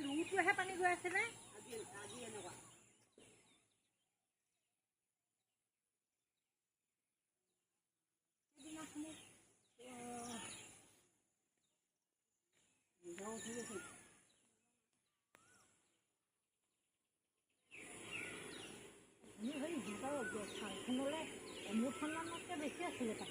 লুটোহে পানী গৈ আছে নে আজি এনেকুৱা মুঠখনতকৈ বেছি আছিলে তাত